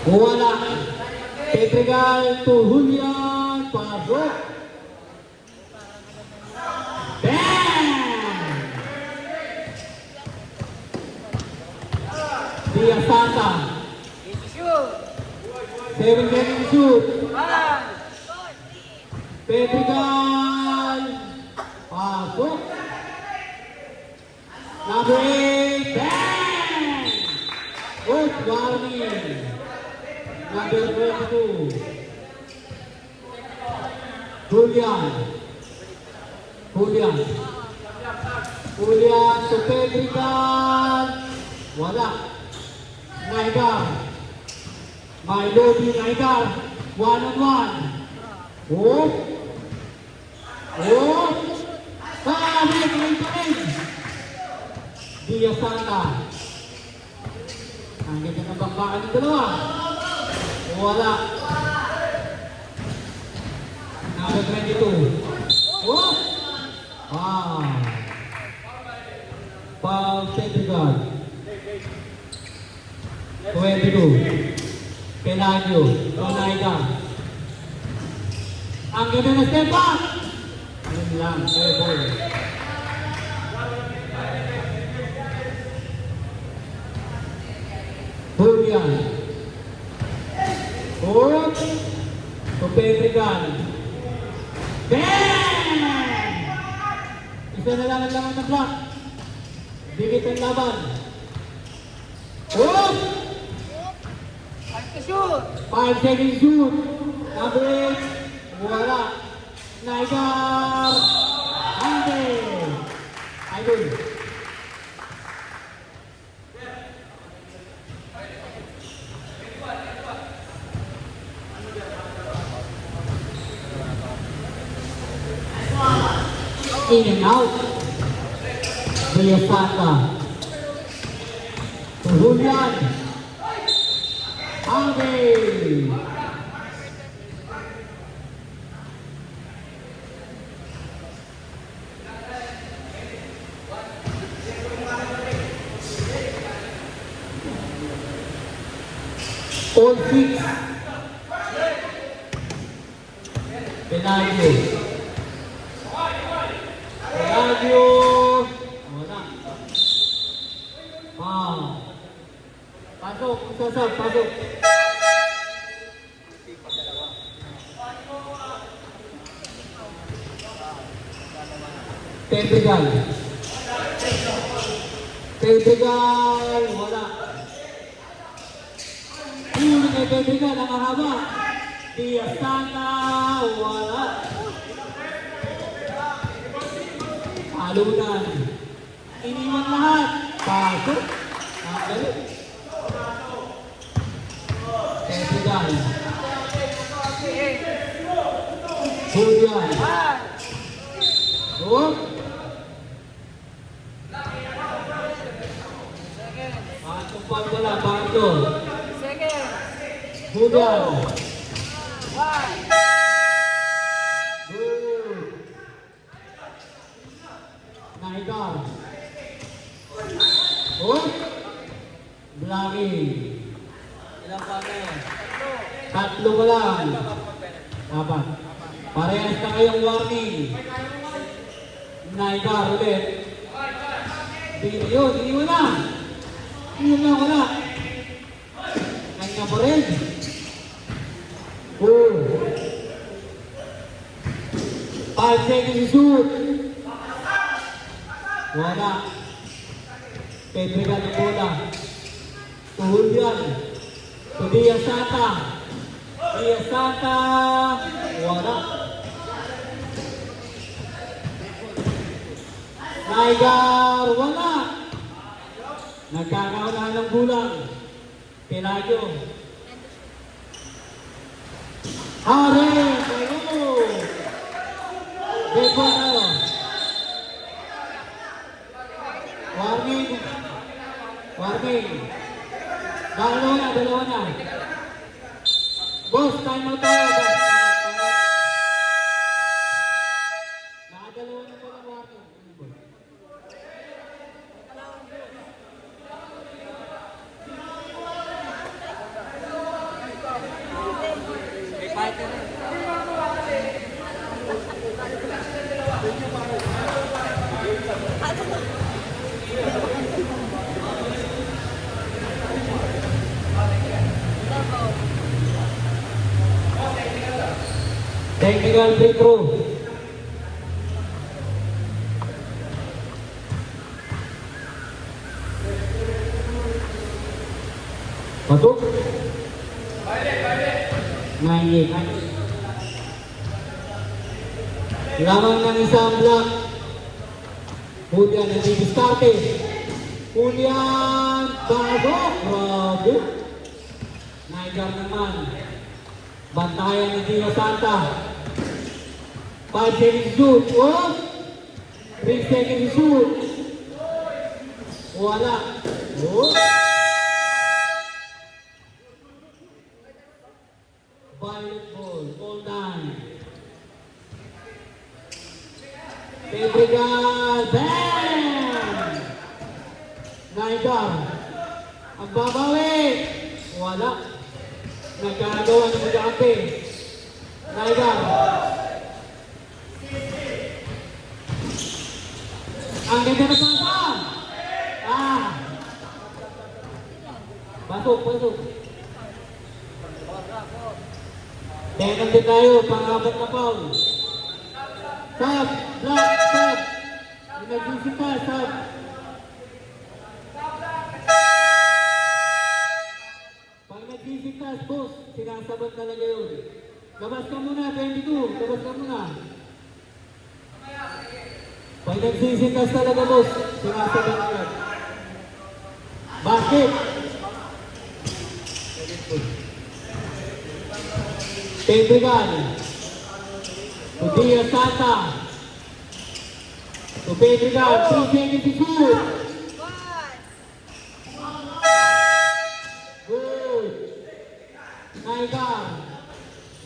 Wala. Pedregal to Julian. Pasok. Bang! Diaz Santa. 7 seconds shoot. Pedregal. Pasok. Number 8. Bang! Good warning. Number 22. Julian to Pedregal. Wala. Naigar. Mailobi Naigar. 1-on-1. Oh. Sabit. Diaz Santa. Ang ganda ng bangbakan ng dalawa. Wala. Number 22. Oh! Paul Pedregal. 22. Pelagio. Tonaiga. Ang ganda na step back. Yun lang. Ball. Julian. To Pedregal. Bang! Isa na lang ang laman ng block. Dikit ang laban. 5 seconds shoot. Number 8. Wala. Naigar. Ante. Idol. In and out. Diaz Santa. To Julian. Ante. All 6. Pelagio. Wala. Pasok. Pasok. Pedregal. Wala. Huli kay Pedregal ang mahaba. Diaz Santa. Wala. Halunan. Iniwan lahat. Pasok. Ang galit. Pedregal. Julian. Tumpal ka lang. Bato. Julian. Naigar. Blackie. Ilang pa na yan? 3 ka lang. Dapat. Parehas na kayong warning. Naigar ulit. Iniwan na. Wala. Kanya pa rin. 5 seconds shoot. Wala. Pedregal ang bola. To Julian. To Diaz Santa. Wala. Naigar. Wala. Nagkakaunahan ng bulang. Pelagio. Beko na. Warning. Dalawa na. Boss, time out tayo. Nakadalawa na po ng warning. Technical free throw. Patok. Ngayon. Lamang ng isang block. Julian nagdidiskarte. Julian bago. Grabe. Naigar naman. Bantayan ni Dio Santa. 5 seconds shoot. Oh! 3 seconds shoot. Wala. Oh! Violet ball. All time. Pedregal. Bam! Naigar. Ang babawi. Wala. Nagkagawa ng magkakante. Naigar. Ang ganda na pasa. Pasok, pasok. Tengan din tayo, pang-apat na foul. Sab, block, sab. Nag-isip ka, sab. Pag nag-isip ka, boss, sinasabat talaga yun. Labas ka muna, 22. Labas ka muna. Pag nagsisikas talaga, boss, sinasabat ka. Basket. Pedregal. Dio Santa. To Pedregal. 3 seconds to shoot. Good. Naigar.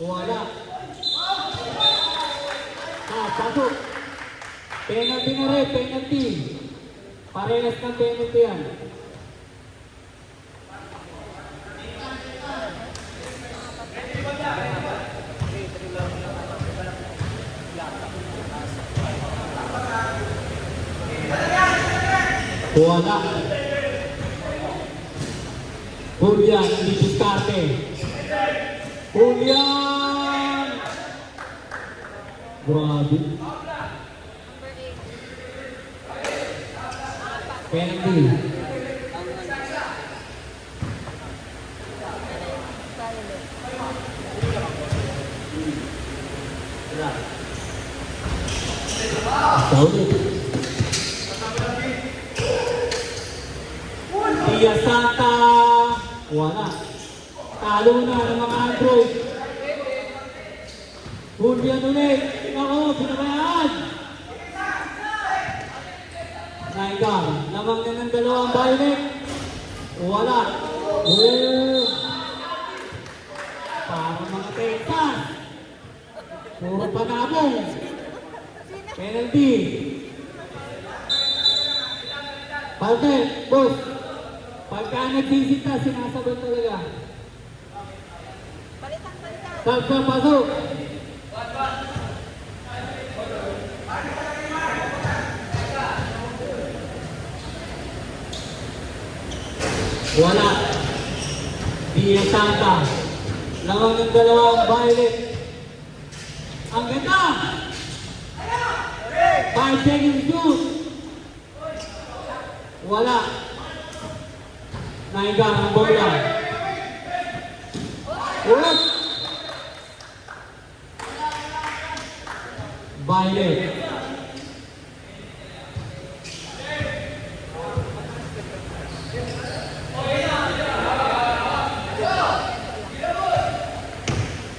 Wala. Pasok. Penalty na rin, penalty. Parehas ng penalty yan. Wala. Julian, didiskarte. Julian! Grabe. Penalty. Saulit. Dio Santa. Wala. Talo na ng mga Android. Julian ulit. Ako, pinabayaan. Naigar. Lamang na ng dalawang Violet. Wala. Para mga Texas. Puro panabong. Penalty. Palte, boss. Pagka nagsisita, sinasagot talaga. Balitan. Pasok. Wala. Dio Santa. Lamang ng dalawang Violet. Ang ganda! 5 seconds shoot. Wala. Naigar ang bola. What? Violet.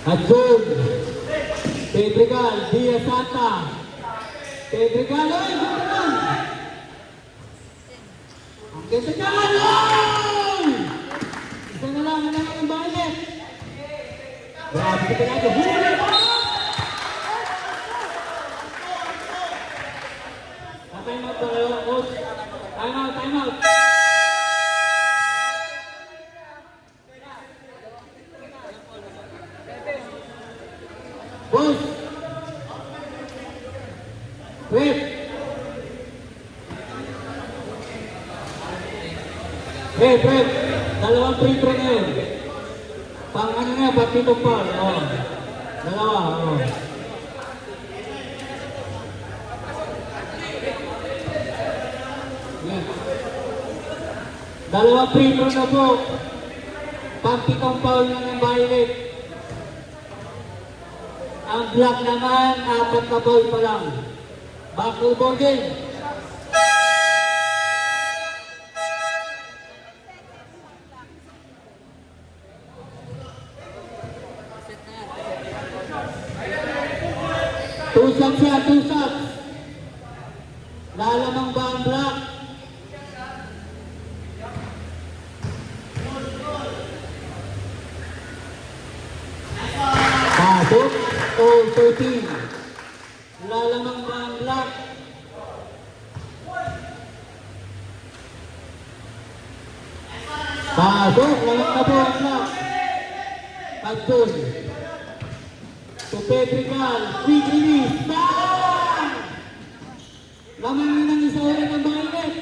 Adjun. Pedregal. Dio Santa. Pedregal. Ay, Pedregal. Ang ganda dyan. Ay! Isa na lang ang Violet. Grabe ka talaga. Huli pa! Time out tayo, coach. Time out, time out. Boss. Wait. Wait. Dalawang free throw na yun. Pang ano na, pang pitong foul. Dalawa, Dalawang free throw na po. Pampitong foul na ng Violet. Ang Black naman, 4 na foul pa lang. Back to ball game. Two shots yan, 2 shots. Lalamang ba ang Black? Pasok o 13. Lalamang ba ang Black? Pasok, lamang na po ang Black. Pagtun. To Pedrigal, quick release. Bang! Lamang yun ang isa ulit ng Violet.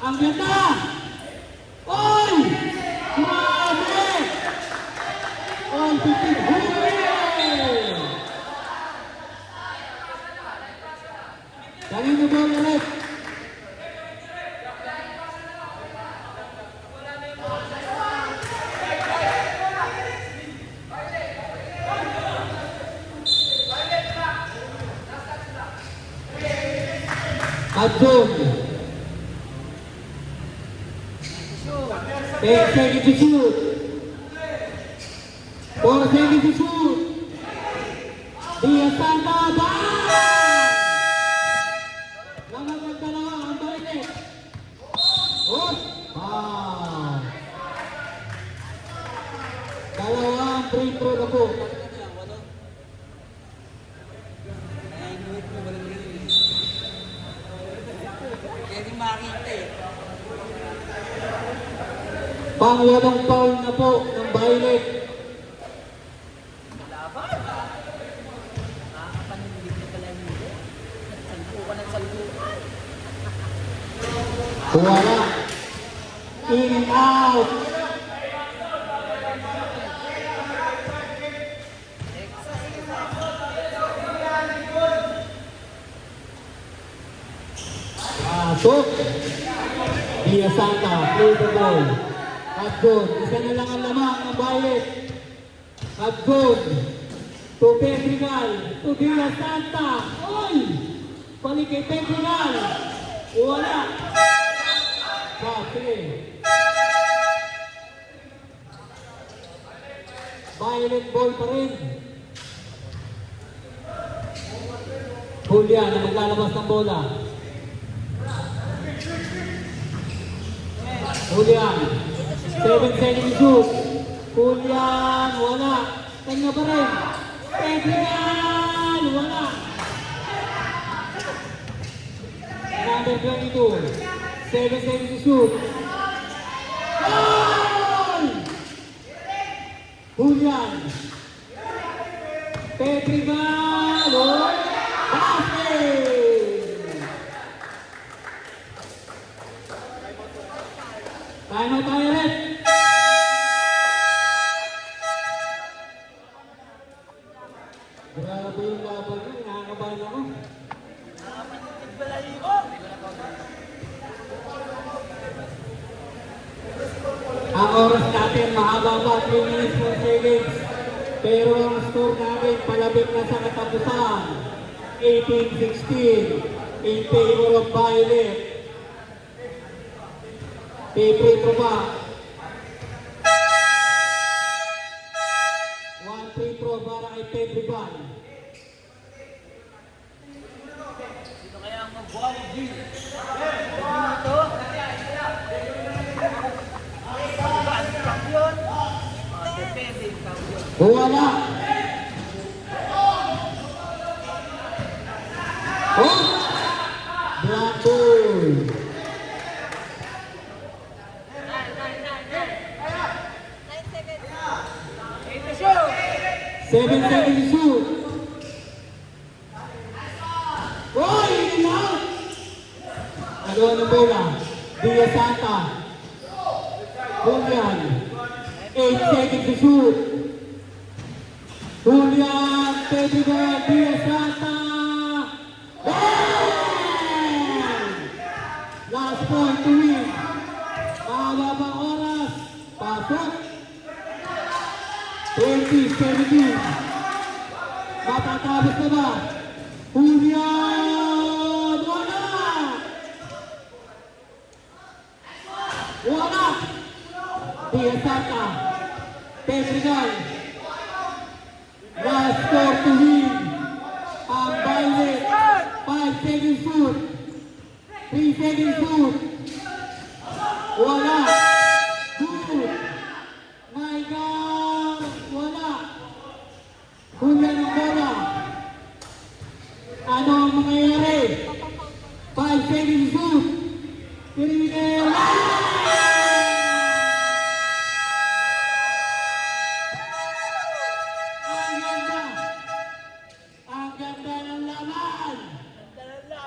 Ang ganda! Oy! Grabe! All 15. Hooray! Kanino ba ulit? Adjun. 10 seconds to shoot. 4 seconds to shoot. Diaz Santa, bang! Lamang ang dalawa, ang Violet. Oh, bang! Dalawang free throw na po. Pangalawang foul na po ng Violet. Wala. In and out. Pasok. Diaz Santa, play the ball. Adjun, isa na lang ang lamang ng Violet. Adjun, to Pedrigal, to Diaz Santa. Oy! Balik kay Pedrigal. Wala. Sige. Violet ball pa rin. Julian na maglalabas ng bola. Julian. 7 seconds shoot. Julian, wala. Kanya pa rin. Pedrigal, wala. Number 22. 7 seconds to shoot. Goal! Julian. Pedrigal. Oh! Basket! Time out, Violet. Grabe yung laban ko. Nakakabahan ako. Ang oras natin mahaba pa, 3 minutes 4 seconds. Pero ang score natin palapit na sa katapusan. 18-16 in favor of Violet. Favorite ko ba? 1 free throw para kay Pedrigal. Sino kaya ang mag-volley G? Dito? Champion? Depende yung champion. Wala. Oh! Black ball. 7 seconds to shoot. Oh, in and out. Nagawa ng bola. Diaz Santa. Julian. 8 seconds to shoot. Julian, Pedrigal, Diaz Santa. Bang! Last Last point to win. Mahababang oras. Pasok. 20-17. Matatapos na ba? Julian! Wala! Wala! Diasata. Pedregal. Last score to win. Ang Violet. 5 seconds shoot. 3 seconds shoot. Wala!